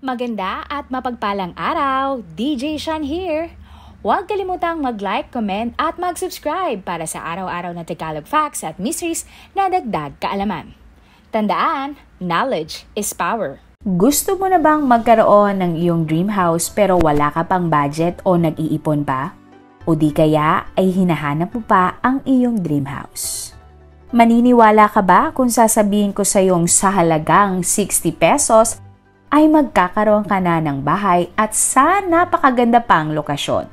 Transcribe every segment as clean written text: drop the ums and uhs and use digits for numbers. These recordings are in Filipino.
Maganda at mapagpalang araw, DJ Shan here! Huwag kalimutang mag-like, comment at mag-subscribe para sa araw-araw na Tagalog facts at mysteries na dagdag kaalaman. Tandaan, knowledge is power. Gusto mo na bang magkaroon ng iyong dream house pero wala ka pang budget o nag-iipon pa? O di kaya ay hinahanap mo pa ang iyong dream house? Maniniwala ka ba kung sasabihin ko sa iyong sa halagang 60 pesos ay magkakaroon ka na ng bahay at sa napakaganda pang lokasyon?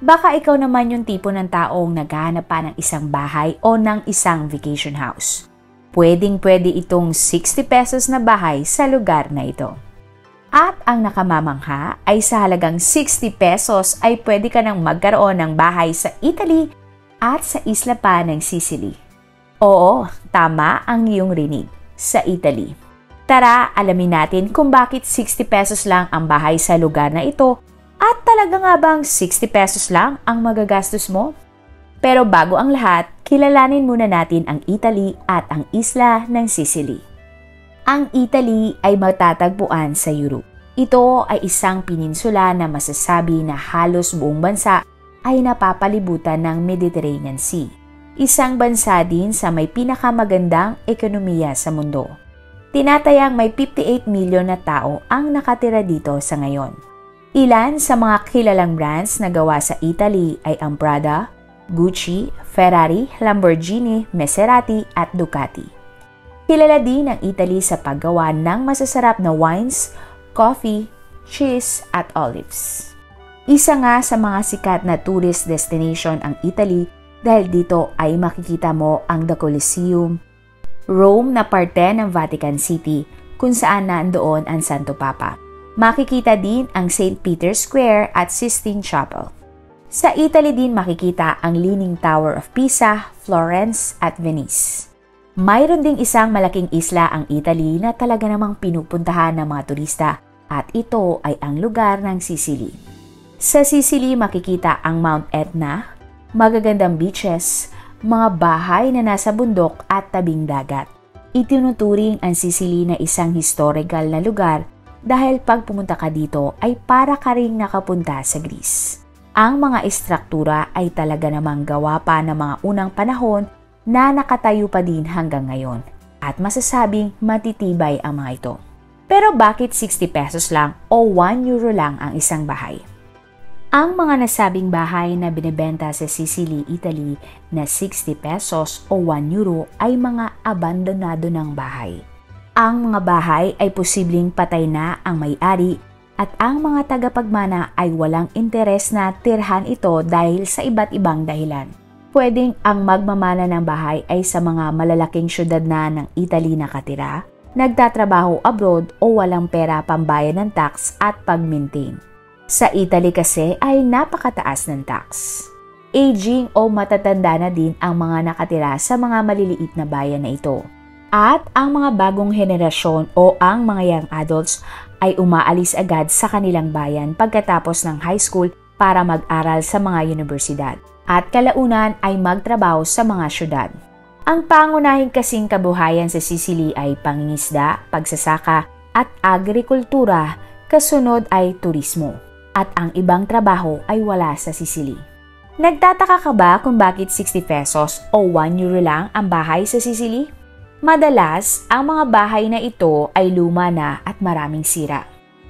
Baka ikaw naman yung tipo ng taong naghahanap pa ng isang bahay o ng isang vacation house. Pwedeng-pwede itong 60 pesos na bahay sa lugar na ito. At ang nakamamangha ay sa halagang 60 pesos ay pwede ka nang magkaroon ng bahay sa Italy at sa isla pa ng Sicily. Oo, tama ang iyong rinig, sa Italy. Tara, alamin natin kung bakit 60 pesos lang ang bahay sa lugar na ito at talaga nga bang 60 pesos lang ang magagastos mo? Pero bago ang lahat, kilalanin muna natin ang Italy at ang isla ng Sicily. Ang Italy ay matatagpuan sa Europe. Ito ay isang peninsula na masasabi na halos buong bansa ay napapalibutan ng Mediterranean Sea. Isang bansa din sa may pinakamagandang ekonomiya sa mundo. Tinatayang may 58 milyon na tao ang nakatira dito sa ngayon. Ilan sa mga kilalang brands na gawa sa Italy ay ang Prada, Gucci, Ferrari, Lamborghini, Maserati at Ducati. Kilala din ang Italy sa paggawa ng masasarap na wines, coffee, cheese at olives. Isa nga sa mga sikat na tourist destination ang Italy dahil dito ay makikita mo ang The Colosseum, Rome na parte ng Vatican City kung saan nandoon ang Santo Papa. Makikita din ang St. Peter's Square at Sistine Chapel. Sa Italy din makikita ang Leaning Tower of Pisa, Florence at Venice. Mayroon ding isang malaking isla ang Italy na talaga namang pinupuntahan ng mga turista at ito ay ang lugar ng Sicily. Sa Sicily makikita ang Mount Etna, magagandang beaches, mga bahay na nasa bundok at tabing dagat. Itinuturing ang Sicily na isang historical na lugar dahil pag pumunta ka dito ay para ka ring nakapunta sa Greece. Ang mga istruktura ay talaga namang gawa pa ng mga unang panahon na nakatayo pa din hanggang ngayon at masasabing matitibay ang mga ito. Pero bakit 60 pesos lang o 1 euro lang ang isang bahay? Ang mga nasabing bahay na binebenta sa Sicily, Italy na 60 pesos o 1 euro ay mga abandonado ng bahay. Ang mga bahay ay posibleng patay na ang may-ari at ang mga tagapagmana ay walang interes na tirhan ito dahil sa iba't ibang dahilan. Pwedeng ang magmamana ng bahay ay sa mga malalaking syudad na ng Italy nakatira, nagtatrabaho abroad o walang pera pambayad ng tax at pag-maintain. Sa Italy kasi ay napakataas ng tax. Aging o matatanda na din ang mga nakatira sa mga maliliit na bayan na ito. At ang mga bagong henerasyon o ang mga young adults ay umaalis agad sa kanilang bayan pagkatapos ng high school para mag-aral sa mga universidad. At kalaunan ay magtrabaho sa mga syudad. Ang pangunahing kasing kabuhayan sa Sicily ay pangingisda, pagsasaka at agrikultura, kasunod ay turismo. At ang ibang trabaho ay wala sa Sicily. Nagtataka ka ba kung bakit 60 pesos o 1 euro lang ang bahay sa Sicily? Madalas, ang mga bahay na ito ay luma na at maraming sira.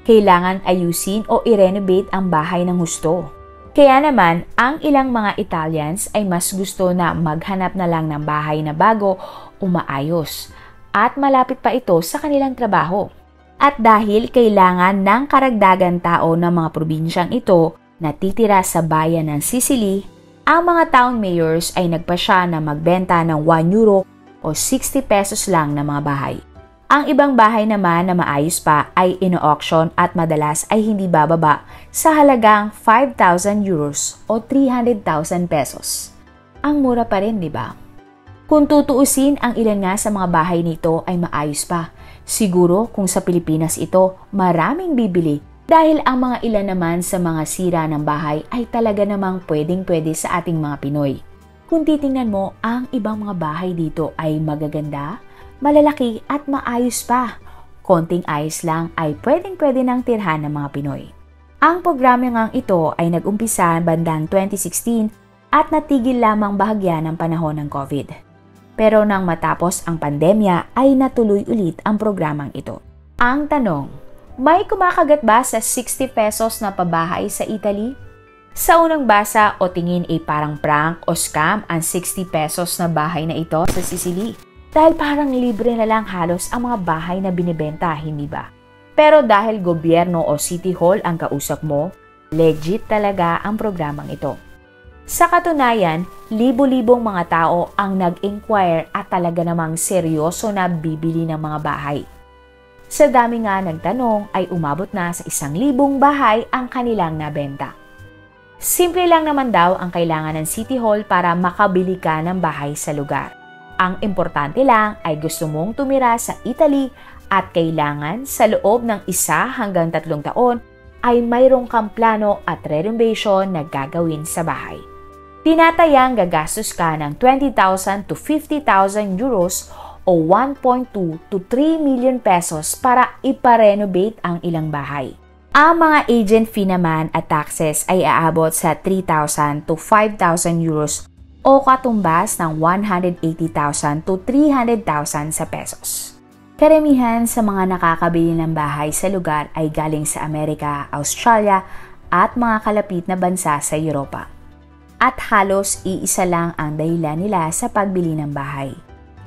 Kailangan ayusin o i-renovate ang bahay ng husto. Kaya naman, ang ilang mga Italians ay mas gusto na maghanap na lang ng bahay na bago o maayos at malapit pa ito sa kanilang trabaho. At dahil kailangan ng karagdagan tao ng mga probinsyang ito na titira sa bayan ng Sicily, ang mga town mayors ay nagpasya na magbenta ng 1 euro o 60 pesos lang na mga bahay. Ang ibang bahay naman na maayos pa ay ino-auction at madalas ay hindi bababa sa halagang 5,000 euros o 300,000 pesos. Ang mura pa rin, di ba? Kung tutuusin, ang ilan nga sa mga bahay nito ay maayos pa. Siguro kung sa Pilipinas ito, maraming bibili dahil ang mga ilan naman sa mga sira ng bahay ay talaga namang pwedeng-pwede sa ating mga Pinoy. Kung titingnan mo, ang ibang mga bahay dito ay magaganda, malalaki at maayos pa. konting ayos lang ay pwedeng-pwede nang tirhan ng mga Pinoy. Ang programang ito ay nag-umpisa bandang 2016 at natigil lamang bahagya ng panahon ng COVID. Pero nang matapos ang pandemya ay natuloy ulit ang programang ito. Ang tanong, may kumakagat ba sa 60 pesos na pabahay sa Italy? Sa unang basa o tingin ay parang prank o scam ang 60 pesos na bahay na ito sa Sicily. Dahil parang libre na lang halos ang mga bahay na binibenta, hindi ba? Pero dahil gobyerno o city hall ang kausap mo, legit talaga ang programang ito. Sa katunayan, libo-libong mga tao ang nag-inquire at talaga namang seryoso na bibili ng mga bahay. Sa dami nga nagtanong ay umabot na sa 1,000 bahay ang kanilang nabenta. Simple lang naman daw ang kailangan ng City Hall para makabili ka ng bahay sa lugar. Ang importante lang ay gusto mong tumira sa Italy at kailangan sa loob ng 1 hanggang 3 taon ay mayroong kang plano at renovation na gagawin sa bahay. Tinatayang gagastos ka ng 20,000 to 50,000 euros o 1.2 to 3 million pesos para iparenovate ang ilang bahay. Ang mga agent fee naman at taxes ay aabot sa 3,000 to 5,000 euros o katumbas ng 180,000 to 300,000 sa pesos. Karamihan sa mga nakakabili ng bahay sa lugar ay galing sa Amerika, Australia at mga kalapit na bansa sa Europa. At halos iisa lang ang dahilan nila sa pagbili ng bahay.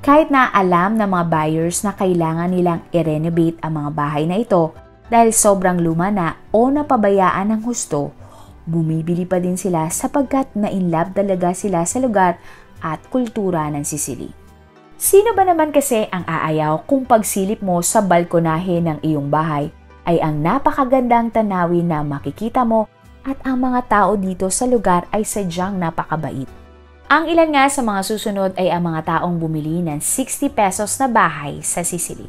Kahit na alam ng mga buyers na kailangan nilang i-renovate ang mga bahay na ito dahil sobrang luma na o napabayaan ng husto, bumibili pa din sila sapagkat na-inlove talaga sila sa lugar at kultura ng Sicily. Sino ba naman kasi ang aayaw kung pagsilip mo sa balkonahe ng iyong bahay ay ang napakagandang tanawin na makikita mo at ang mga tao dito sa lugar ay sadyang napakabait. Ang ilan nga sa mga susunod ay ang mga taong bumili ng 60 pesos na bahay sa Sicily.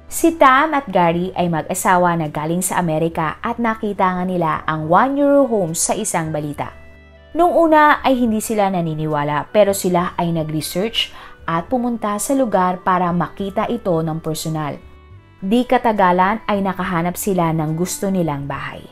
Si Tam at Gary ay mag-asawa na galing sa Amerika at nakita nga nila ang 1 euro homes sa isang balita. Noong una ay hindi sila naniniwala pero sila ay nag-research at pumunta sa lugar para makita ito ng personal. Di katagalan ay nakahanap sila ng gusto nilang bahay.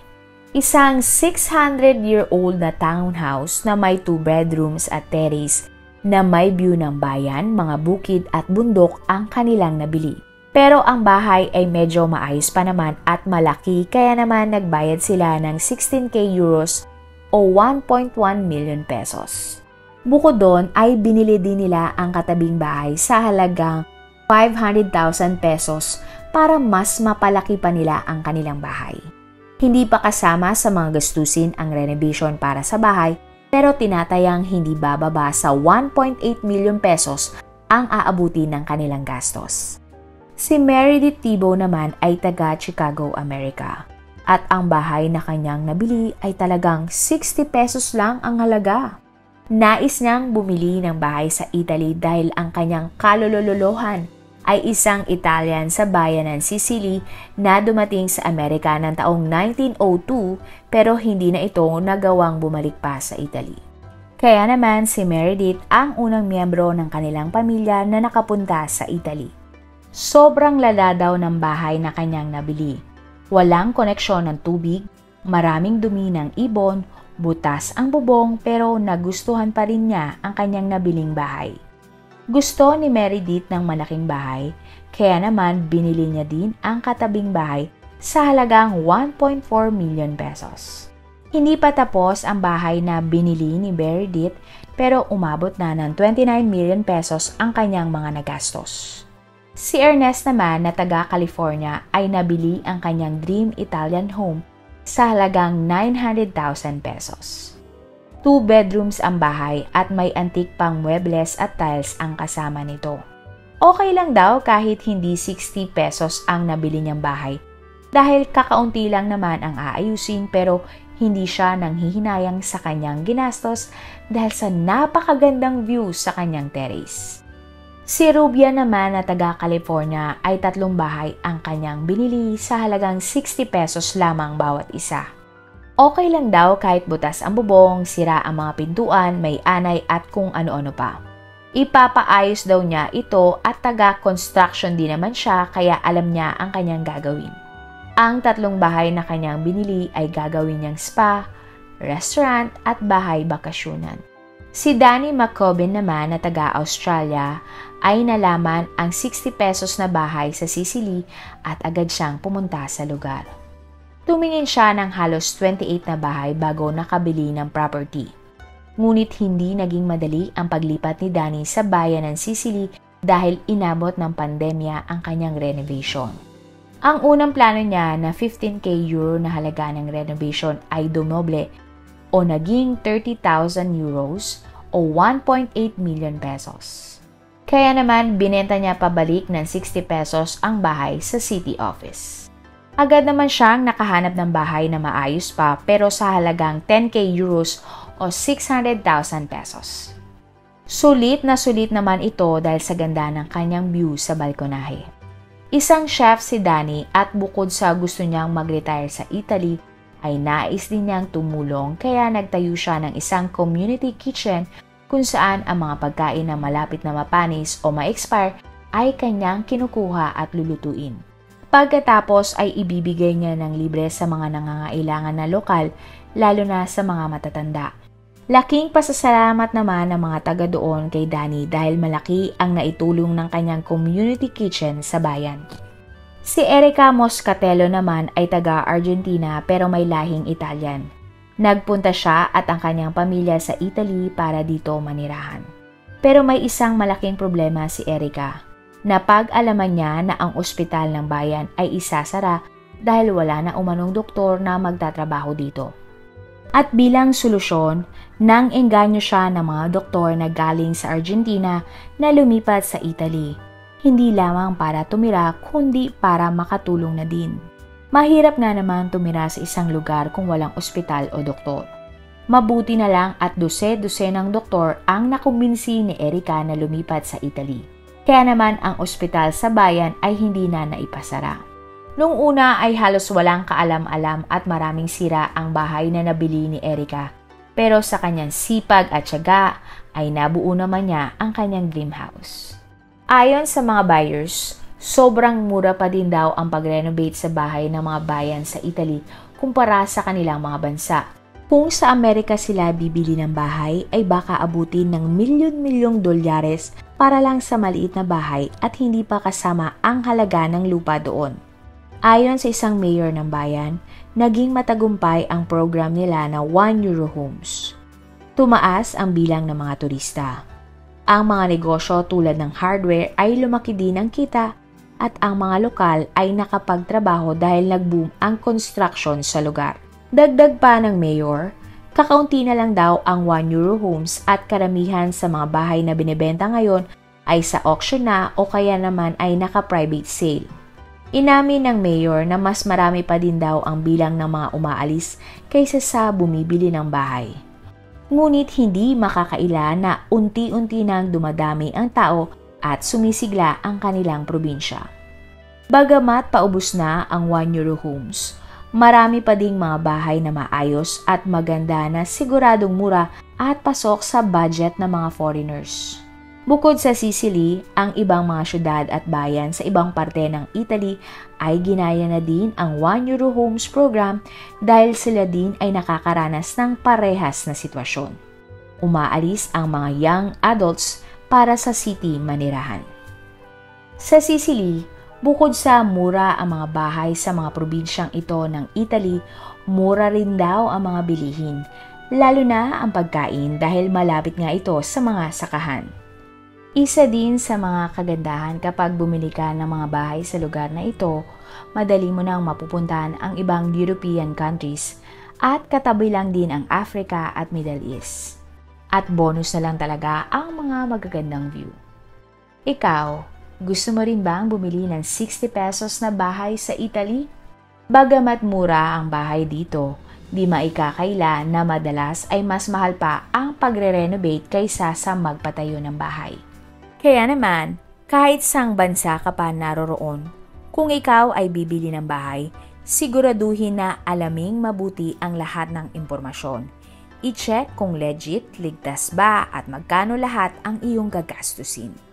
Isang 600-year-old na townhouse na may 2 bedrooms at terrace na may view ng bayan, mga bukid at bundok ang kanilang nabili. Pero ang bahay ay medyo maayos pa naman at malaki kaya naman nagbayad sila ng 16k euros o 1.1 million pesos. Bukod doon ay binili din nila ang katabing bahay sa halagang 500,000 pesos para mas mapalaki pa nila ang kanilang bahay. Hindi pa kasama sa mga gastusin ang renovation para sa bahay pero tinatayang hindi bababa sa 1.8 million pesos ang aabuti ng kanilang gastos. Si Meredith Thibault naman ay taga Chicago, Amerika. At ang bahay na kanyang nabili ay talagang 60 pesos lang ang halaga. Nais niyang bumili ng bahay sa Italy dahil ang kanyang kalololohan ay isang Italian sa bayan ng Sicily na dumating sa Amerika ng taong 1902 pero hindi na ito nagawang bumalik pa sa Italy. Kaya naman si Meredith ang unang miyembro ng kanilang pamilya na nakapunta sa Italy. Sobrang lala daw ng bahay na kanyang nabili. Walang koneksyon ng tubig, maraming dumi ng ibon, butas ang bubong pero nagustuhan pa rin niya ang kanyang nabiling bahay. Gusto ni Meredith ng malaking bahay, kaya naman binili niya din ang katabing bahay sa halagang 1.4 million pesos. Hindi pa tapos ang bahay na binili ni Meredith pero umabot na ng 29 million pesos ang kanyang mga nagastos. Si Ernest naman na taga California ay nabili ang kanyang dream Italian home sa halagang 900,000 pesos. 2 bedrooms ang bahay at may antique pang muebles at tiles ang kasama nito. Okay lang daw kahit hindi 60 pesos ang nabili niyang bahay dahil kakaunti lang naman ang aayusin pero hindi siya nanghihinayang sa kanyang ginastos dahil sa napakagandang view sa kanyang terrace. Si Rubia naman na taga California ay 3 bahay ang kanyang binili sa halagang 60 pesos lamang bawat isa. Okay lang daw kahit butas ang bubong, sira ang mga pintuan, may anay at kung ano-ano pa. Ipapaayos daw niya ito at taga-construction din naman siya kaya alam niya ang kanyang gagawin. Ang 3 bahay na kanyang binili ay gagawin niyang spa, restaurant at bahay bakasyunan. Si Danny McCobbin naman na taga-Australia ay nalaman ang 60 pesos na bahay sa Sicily at agad siyang pumunta sa lugar. Tumingin siya ng halos 28 na bahay bago nakabili ng property. Ngunit hindi naging madali ang paglipat ni Danny sa bayan ng Sicily dahil inabot ng pandemya ang kanyang renovation. Ang unang plano niya na 15k euro na halaga ng renovation ay dumoble o naging 30,000 euros o 1.8 million pesos. Kaya naman binenta niya pabalik ng 60 pesos ang bahay sa city office. Agad naman siyang nakahanap ng bahay na maayos pa pero sa halagang 10k euros o 600,000 pesos. Sulit naman ito dahil sa ganda ng kanyang view sa balkonahe. Isang chef si Danny at bukod sa gusto niyang mag-retire sa Italy, ay nais din niyang tumulong kaya nagtayo siya ng isang community kitchen kung saan ang mga pagkain na malapit na mapanis o ma-expire ay kanyang kinukuha at lulutuin. Pagkatapos ay ibibigay niya ng libre sa mga nangangailangan na lokal, lalo na sa mga matatanda. Laking pasasalamat naman ng mga taga doon kay Danny dahil malaki ang naitulong ng kanyang community kitchen sa bayan. Si Erica Moscatello naman ay taga-Argentina pero may lahing Italian. Nagpunta siya at ang kanyang pamilya sa Italy para dito manirahan. Pero may isang malaking problema si Erica. Napag-alaman niya na ang ospital ng bayan ay isasara dahil wala na umanong doktor na magtatrabaho dito. At bilang solusyon, nang engganyo siya ng mga doktor na galing sa Argentina na lumipat sa Italy. Hindi lamang para tumira kundi para makatulong na din. Mahirap nga naman tumira sa isang lugar kung walang ospital o doktor. Mabuti na lang at dose-dosenang doktor ang nakumbinsi ni Erica na lumipat sa Italy. Kaya naman ang ospital sa bayan ay hindi na naipasara. Noong una ay halos walang kaalam-alam at maraming sira ang bahay na nabili ni Erica. Pero sa kanyang sipag at tiyaga ay nabuo naman niya ang kanyang dream house. Ayon sa mga buyers, sobrang mura pa din daw ang pag-renovate sa bahay ng mga bayan sa Italy kumpara sa kanilang mga bansa. Kung sa Amerika sila bibili ng bahay ay baka abutin ng milyon-milyong dolyares para lang sa maliit na bahay at hindi pa kasama ang halaga ng lupa doon. Ayon sa isang mayor ng bayan, naging matagumpay ang program nila na 1 Euro Homes. Tumaas ang bilang ng mga turista. Ang mga negosyo tulad ng hardware ay lumaki din ang kita at ang mga lokal ay nakapagtrabaho dahil nag-boom ang construction sa lugar. Dagdag pa ng mayor, kakaunti na lang daw ang 1 Euro Homes at karamihan sa mga bahay na binebenta ngayon ay sa auction na o kaya naman ay naka-private sale. Inamin ng mayor na mas marami pa din daw ang bilang ng mga umaalis kaysa sa bumibili ng bahay. Ngunit hindi makakaila na unti-unti nang dumadami ang tao at sumisigla ang kanilang probinsya. Bagamat paubos na ang 1 Euro Homes, marami pa ding mga bahay na maayos at maganda na siguradong mura at pasok sa budget ng mga foreigners. Bukod sa Sicily, ang ibang mga syudad at bayan sa ibang parte ng Italy ay ginaya na din ang 1 Euro Homes program dahil sila din ay nakakaranas ng parehas na sitwasyon. Umaalis ang mga young adults para sa city manirahan. Sa Sicily, bukod sa mura ang mga bahay sa mga probinsyang ito ng Italy, mura rin daw ang mga bilihin, lalo na ang pagkain dahil malapit nga ito sa mga sakahan. Isa din sa mga kagandahan kapag bumili ka ng mga bahay sa lugar na ito, madali mo nang mapupuntahan ang ibang European countries at katabi lang din ang Africa at Middle East. At bonus na lang talaga ang mga magagandang view. Ikaw, gusto mo rin bang bumili ng 60 pesos na bahay sa Italy? Bagamat mura ang bahay dito, di maikakaila na madalas ay mas mahal pa ang pagre-renovate kaysa sa magpatayo ng bahay. Kaya naman, kahit saang bansa ka pa naroroon, kung ikaw ay bibili ng bahay, siguraduhin na alaming mabuti ang lahat ng impormasyon. I-check kung legit, ligtas ba at magkano lahat ang iyong gagastusin.